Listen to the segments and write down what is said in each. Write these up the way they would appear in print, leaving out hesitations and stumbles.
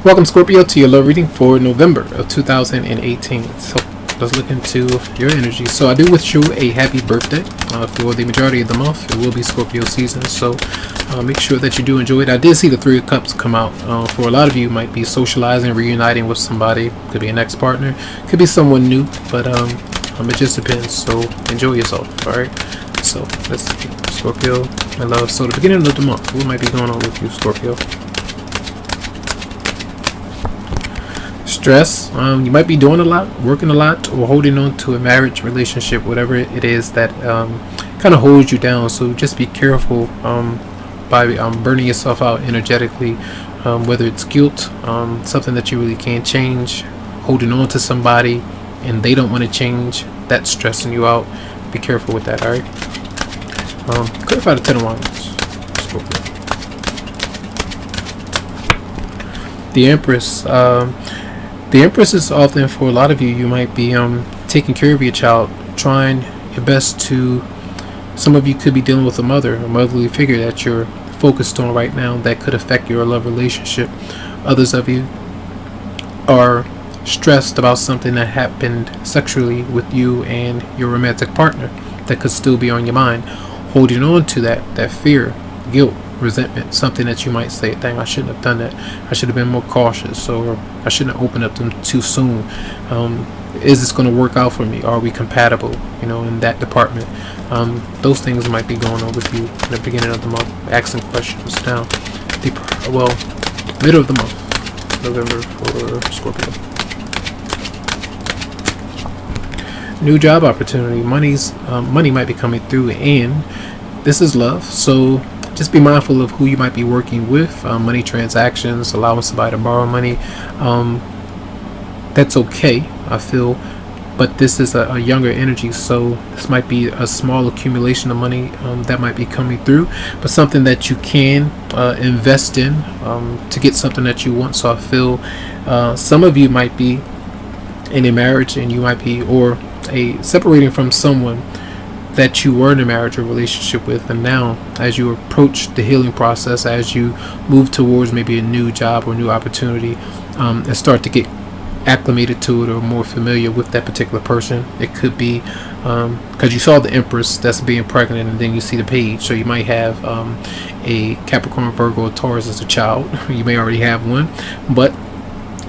Welcome, Scorpio, to your love reading for November of 2018. So let's look into your energy. So I do wish you a happy birthday. For the majority of the month, it will be Scorpio season. So make sure that you do enjoy it. I did see the Three of Cups come out. For a lot of you, might be socializing, reuniting with somebody. Could be an ex-partner. Could be someone new. But it just depends. So enjoy yourself. All right. So let's see. Scorpio, my love. So the beginning of the month, what might be going on with you, Scorpio? Stress. You might be doing a lot, working a lot, or holding on to a marriage, relationship, whatever it is that kind of holds you down. So just be careful by burning yourself out energetically, whether it's guilt, something that you really can't change, holding on to somebody and they don't want to change, that's stressing you out. Be careful with that. All right. Clarify the 10 of Wands. The Empress. The Empress is often, for a lot of you, you might be taking care of your child, trying your best to, some of you could be dealing with a motherly figure that you're focused on right now that could affect your love relationship. Others of you are stressed about something that happened sexually with you and your romantic partner that could still be on your mind, holding on to that fear, guilt, resentment, something that you might say, dang, I shouldn't have done that, I should have been more cautious, or I shouldn't have opened up them too soon. Is this going to work out for me? Are we compatible, in that department? Those things might be going on with you in the beginning of the month, asking questions. Now, middle of the month, November, for Scorpio. New job opportunity. Money might be coming through, and this is love. So just be mindful of who you might be working with. Money transactions, allowing somebody to borrow money. That's okay, I feel. But this is a younger energy, so this might be a small accumulation of money that might be coming through, but something that you can invest in to get something that you want. So I feel some of you might be in a marriage, and you might be, or separating from someone that you were in a marriage or relationship with, and now as you approach the healing process, as you move towards maybe a new job or new opportunity, and start to get acclimated to it or more familiar with that particular person, it could be because you saw the Empress that's being pregnant, and then you see the Page, so you might have a Capricorn, Virgo, or Taurus as a child. You may already have one, but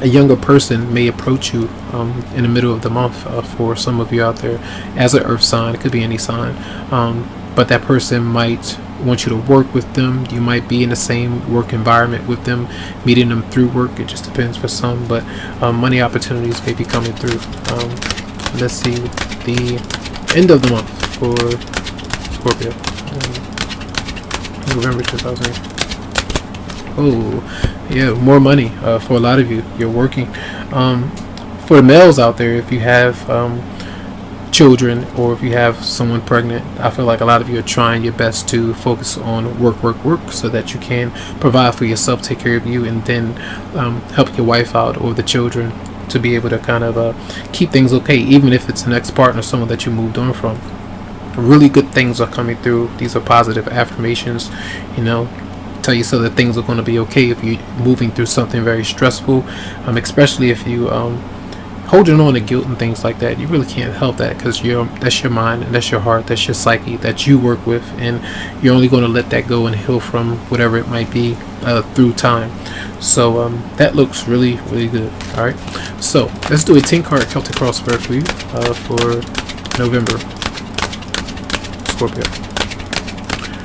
a younger person may approach you in the middle of the month, for some of you out there, as an earth sign. It could be any sign, but that person might want you to work with them. You might be in the same work environment with them, meeting them through work. It just depends for some, but money opportunities may be coming through. Let's see the end of the month for Scorpio, November 2008. Oh, yeah, more money for a lot of you. You're working. For the males out there, if you have children, or if you have someone pregnant, I feel like a lot of you are trying your best to focus on work, so that you can provide for yourself, take care of you, and then help your wife out or the children to be able to kind of keep things okay, even if it's an ex-partner, someone that you moved on from. Really good things are coming through. These are positive affirmations, tell yourself that things are going to be okay if you're moving through something very stressful, especially if you holding on to guilt and things like that. You really can't help that, because that's your mind, and that's your heart, that's your psyche that you work with, and you're only going to let that go and heal from whatever it might be through time. So that looks really, really good. All right, so let's do a 10-card Celtic cross spread for you for November, Scorpio.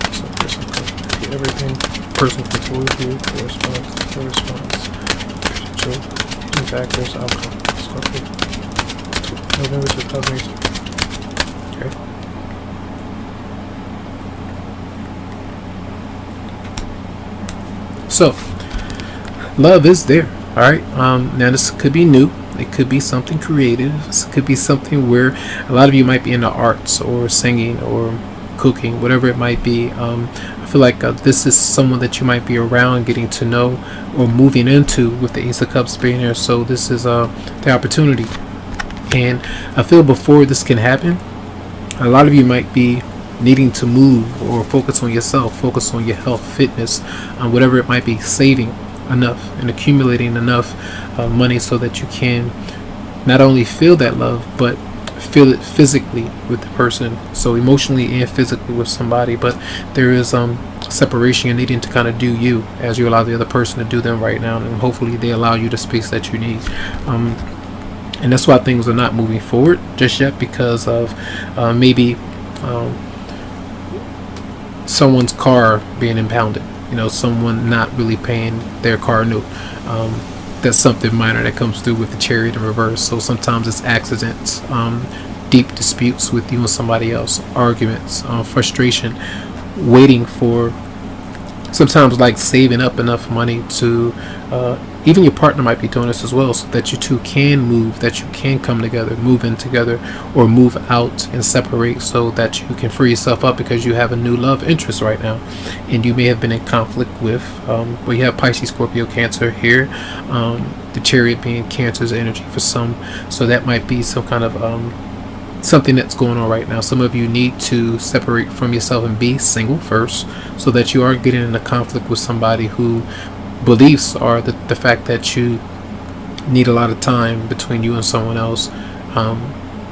So first I'm going to get everything. Personal control review, corresponds, potential factors, outcome, Scorpio, November 2018. Okay. So, love is there. Alright, now this could be new. It could be something creative. This could be something where a lot of you might be in the arts, or singing, or cooking, whatever it might be. I feel like this is someone that you might be around, getting to know, or moving into, with the Ace of Cups being here. So this is the opportunity, and I feel before this can happen, a lot of you might be needing to move or focus on yourself, focus on your health, fitness, whatever it might be, saving enough and accumulating enough money so that you can not only feel that love, but feel it physically with the person, so emotionally and physically with somebody. But there is separation. You're needing to kind of do you as you allow the other person to do them right now, and hopefully they allow you the space that you need. And that's why things are not moving forward just yet, because of maybe someone's car being impounded, someone not really paying their car note. That's something minor that comes through with the Chariot in reverse. So sometimes it's accidents, deep disputes with you and somebody else, arguments, frustration, waiting for, sometimes like saving up enough money to, even your partner might be doing this as well, so that you two can move, that you can come together, move in together, or move out and separate, so that you can free yourself up because you have a new love interest right now. And you may have been in conflict with, well, you have Pisces, Scorpio, Cancer here, the Chariot being Cancer's energy for some, so that might be some kind of something that's going on right now. Some of you need to separate from yourself and be single first, so that you aren't getting in a conflict with somebody who beliefs are the fact that you need a lot of time between you and someone else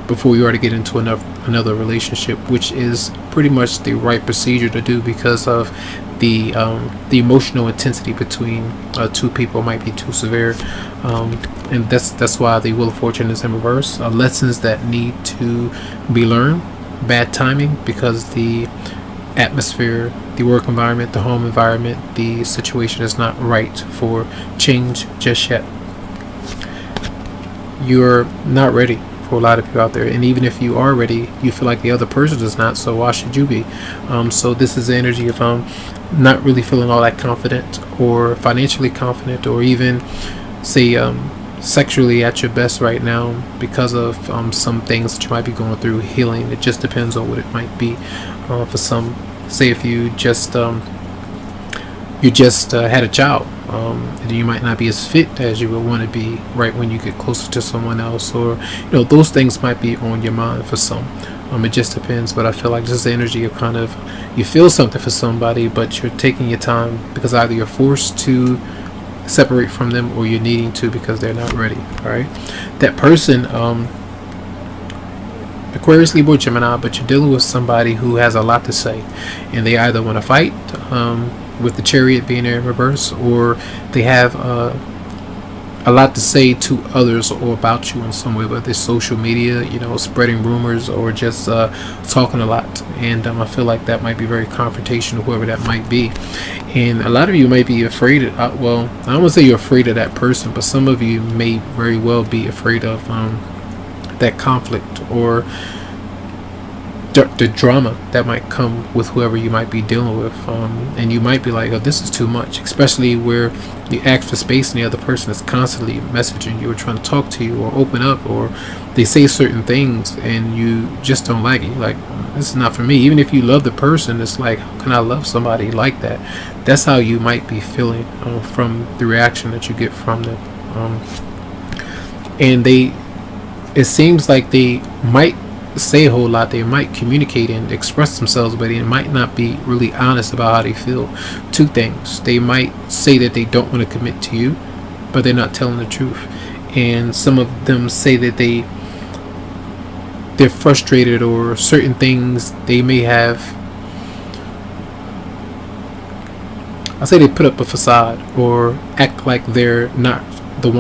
before you are to get into another relationship, which is pretty much the right procedure to do, because of the emotional intensity between two people might be too severe, and that's why the Wheel of Fortune is in reverse. Lessons that need to be learned, bad timing, because the atmosphere, the work environment, the home environment, the situation is not right for change just yet. You're not ready for a lot of you out there, and even if you are ready, you feel like the other person is not, so why should you be? So this is the energy of not really feeling all that confident, or financially confident, or even say sexually at your best right now, because of some things that you might be going through healing. It just depends on what it might be. For some, say if you just had a child, and you might not be as fit as you would want to be right when you get closer to someone else, or those things might be on your mind for some. It just depends, but I feel like just the energy of kind of, you feel something for somebody, but you're taking your time because either you're forced to separate from them, or you're needing to because they're not ready. All right, that person, Aquarius, Libra, Gemini, but you're dealing with somebody who has a lot to say, and they either want to fight, with the Chariot being there in reverse, or they have a lot to say to others or about you in some way, whether it's social media, spreading rumors, or just talking a lot. And I feel like that might be very confrontational, whoever that might be. And a lot of you might be afraid of, well, I don't want to say you're afraid of that person, but some of you may very well be afraid of that conflict, or the drama that might come with whoever you might be dealing with, and you might be like, oh, this is too much, especially where you ask for space and the other person is constantly messaging you or trying to talk to you or open up, or they say certain things and you just don't like it. You're like, this is not for me. Even if you love the person, it's like, how can I love somebody like that? That's how you might be feeling from the reaction that you get from them. And it seems like they might say a whole lot, they might communicate and express themselves, but they might not be really honest about how they feel. Two things: they might say that they don't want to commit to you, but they're not telling the truth. And some of them say that they're frustrated, or certain things they may have, I say they put up a facade or act like they're not the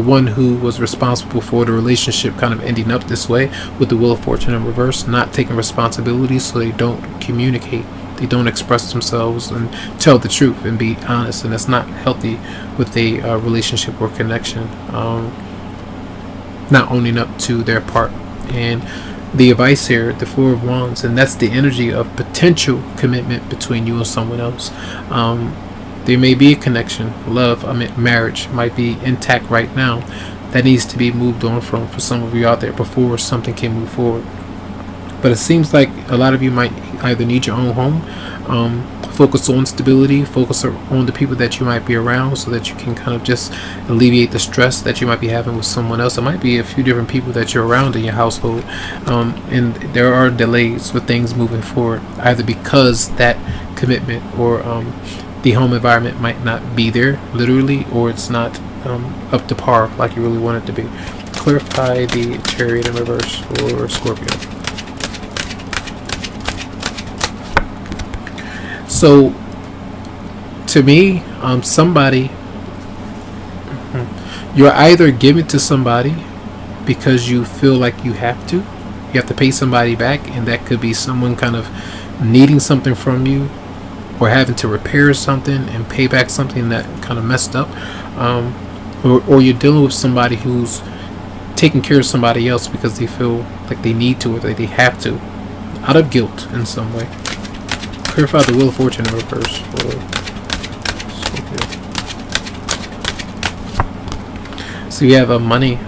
one who was responsible for the relationship kind of ending up this way, with the Wheel of Fortune in reverse, not taking responsibility, so they don't communicate, they don't express themselves and tell the truth and be honest, and it's not healthy with a relationship or connection, not owning up to their part. And the advice here, the Four of Wands, and that's the energy of potential commitment between you and someone else. There may be a connection, love, marriage might be intact right now, that needs to be moved on from for some of you out there before something can move forward. But it seems like a lot of you might either need your own home, focus on stability, focus on the people that you might be around, so that you can kind of just alleviate the stress that you might be having with someone else. It might be a few different people that you're around in your household, and there are delays with things moving forward, either because that commitment or the home environment might not be there literally, or it's not up to par like you really want it to be. Clarify the Chariot in reverse for Scorpio. So to me, somebody, you're either giving to somebody because you feel like you have to pay somebody back, and that could be someone kind of needing something from you, or having to repair something and pay back something that kind of messed up, or you're dealing with somebody who's taking care of somebody else because they feel like they need to, or that they have to, out of guilt in some way. Clarify the Wheel of Fortune in reverse for Scorpio. So you have money,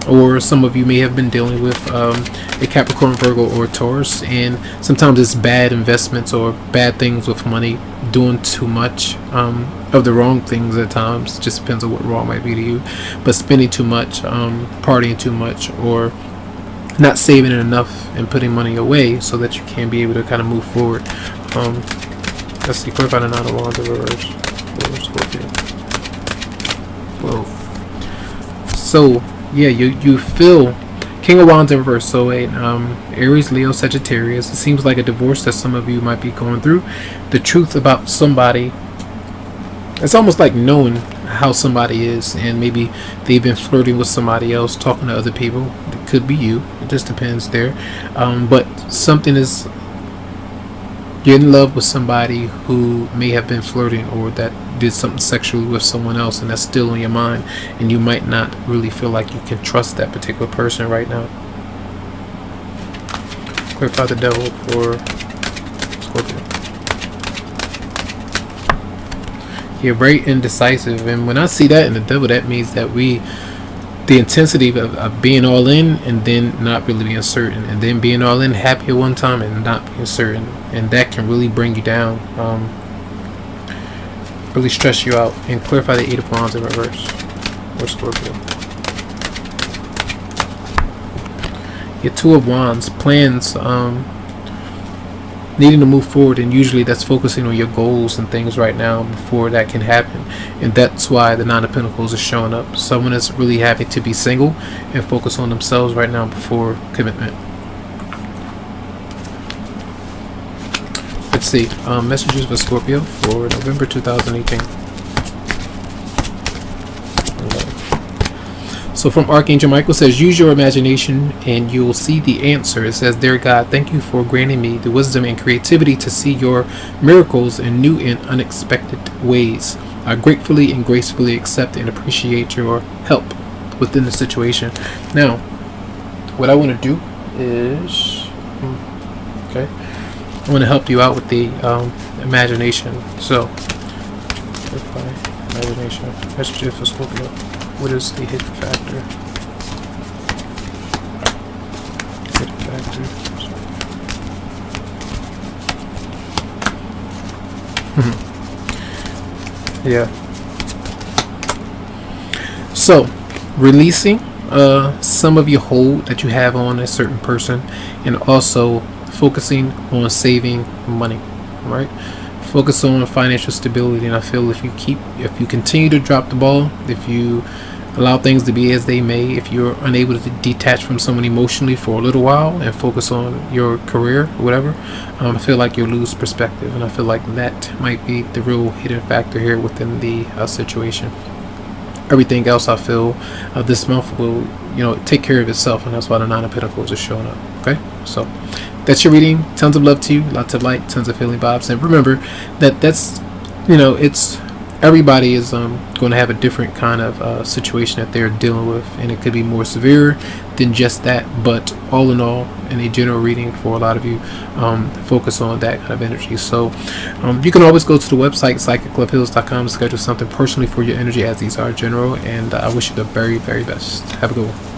or some of you may have been dealing with a Capricorn, Virgo, or Taurus, and sometimes it's bad investments or bad things with money, doing too much of the wrong things at times. Just depends on what wrong might be to you, but spending too much, partying too much, or not saving enough and putting money away so that you can be able to kind of move forward. Let's see, clarify the Nine of Wands in reverse for Scorpio. Whoa. So yeah, you feel King of Wands in reverse. So Aries, Leo, Sagittarius. It seems like a divorce that some of you might be going through. The truth about somebody. It's almost like knowing how somebody is, and maybe they've been flirting with somebody else, talking to other people. It could be you. It just depends there. But something is, you're in love with somebody who may have been flirting, or that did something sexually with someone else, and that's still on your mind, and you might not really feel like you can trust that particular person right now. Clarify the Devil for Scorpio. You're very indecisive, and when I see that in the Devil, that means that the intensity of being all in and then not really being certain, and then being all in, happy at one time and not being certain, and that can really bring you down, really stress you out. And clarify the Eight of Wands in reverse for Scorpio. Your Two of Wands, plans, needing to move forward, and usually that's focusing on your goals and things right now before that can happen, and that's why the Nine of Pentacles is showing up. Someone is really happy to be single and focus on themselves right now before commitment. Let's see, messages for Scorpio for November 2018. So from Archangel Michael, says, use your imagination and you will see the answer. It says, dear God, thank you for granting me the wisdom and creativity to see your miracles in new and unexpected ways. I gratefully and gracefully accept and appreciate your help within the situation. Now, what I want to do is, I want to help you out with the imagination. So, imagination, messages for Scorpio. What is the hidden factor? Hidden factor. Yeah. So, releasing some of your hold that you have on a certain person, and also focusing on saving money, right? Focus on financial stability. And I feel if you continue to drop the ball, if you allow things to be as they may, if you're unable to detach from someone emotionally for a little while and focus on your career or whatever, I feel like you'll lose perspective, and I feel like that might be the real hidden factor here within the situation. Everything else, I feel this month will take care of itself, and that's why the Nine of Pentacles is showing up. Okay, so that's your reading. Tons of love to you, lots of light, tons of healing vibes, and remember that's it's everybody is going to have a different kind of situation that they're dealing with, and it could be more severe than just that. But all in all, in a general reading for a lot of you, focus on that kind of energy. So you can always go to the website Psychicloveheals.com to schedule something personally for your energy, as these are general, and I wish you the very, very best. Have a good one.